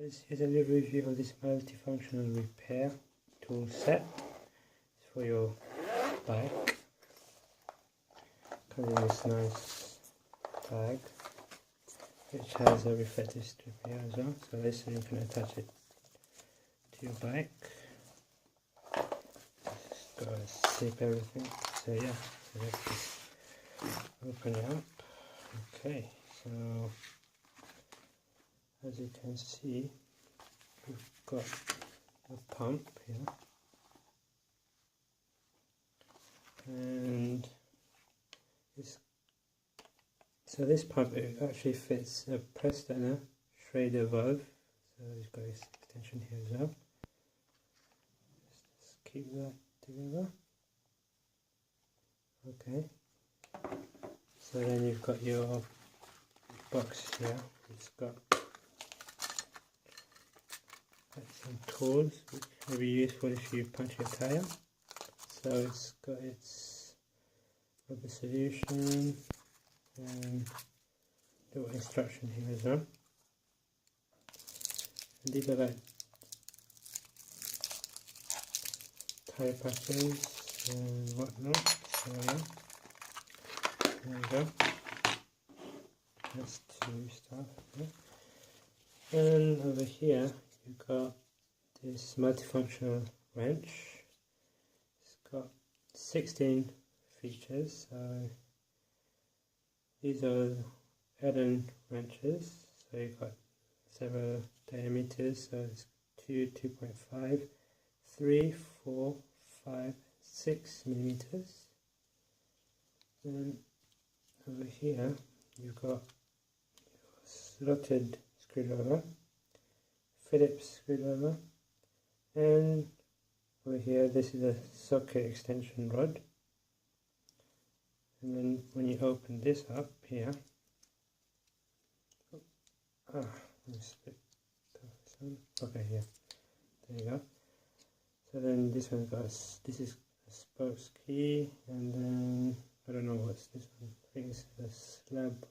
Here's a little review of this multifunctional repair tool set. It's for your bike. Comes in this nice tag, which has a reflective strip here as well. So this you can attach it to your bike. Just gotta zip everything. So yeah, so let's just open it up. Okay, so as you can see, we've got a pump here, and this pump, it actually fits a press and a Schrader valve, so it's got this extension here as well. Just keep that together. Okay, so then you've got your box here. It's got some tools which may be useful if you punch your tire. So it's got its rubber solution and little instruction here as well. And these are like tire patches and whatnot. So yeah, there you go. That's two stuff. Yeah. And over here you've got this multifunctional wrench. It's got 16 features. So these are Allen wrenches. So you've got several diameters. So it's 2, 2.5, 3, 4, 5, 6 millimeters. And over here you've got slotted screwdriver, Phillips screwdriver, and over here this is a socket extension rod. And then when you open this up here, let me split this one. Okay, here, there you go. So then this one goes, this is a spokes key, and then I don't know what's this one. I think it's a slab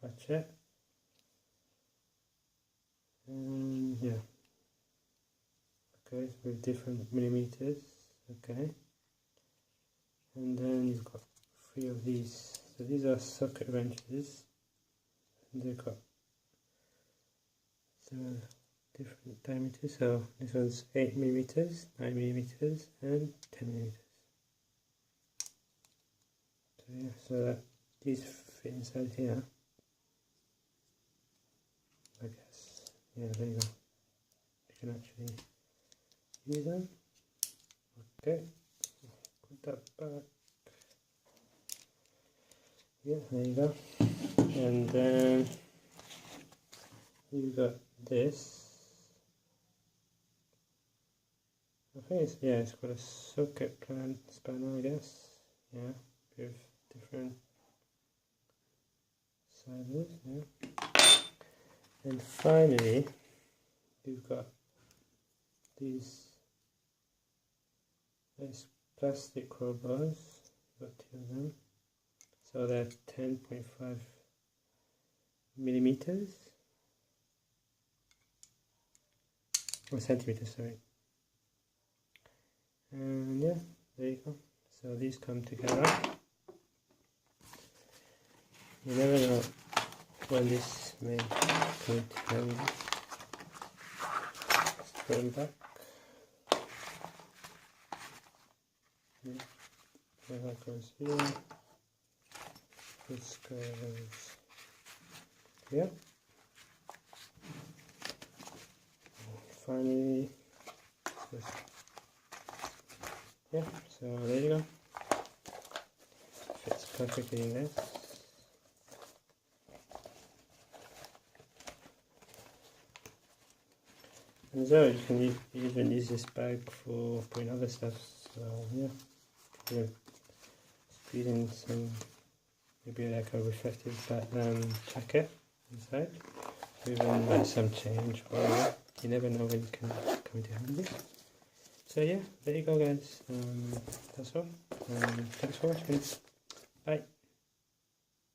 ratchet. And yeah, okay, with different millimeters. Okay, and then you've got 3 of these. So these are socket wrenches, and they've got different diameters. So this one's 8 millimeters, 9 millimeters, and 10 millimeters. So yeah, so that these fit inside here, I guess. Yeah, there you go. You can actually use them. Okay, put that back. Yeah, there you go. And then you've got this. I think it's, yeah, it's got a socket plan spanner, I guess. Yeah, with different sizes. Yeah. And finally, you've got these nice plastic crowbars. You've got 2 of them. So they're 10.5 millimeters. Or centimeters, sorry. And yeah, there you go. So these come together. You never know when this may come together. Let's put them back. Yeah. So that goes here. This goes here. Finally, yeah, so there you go. Fits perfectly in there. And so you can even use this bag for putting other stuff. So yeah, you squeeze in some, maybe like a reflective jacket inside, even like some change or whatever. You never know when it can come into handy. So yeah, there you go guys. That's all. Thanks for watching. Bye.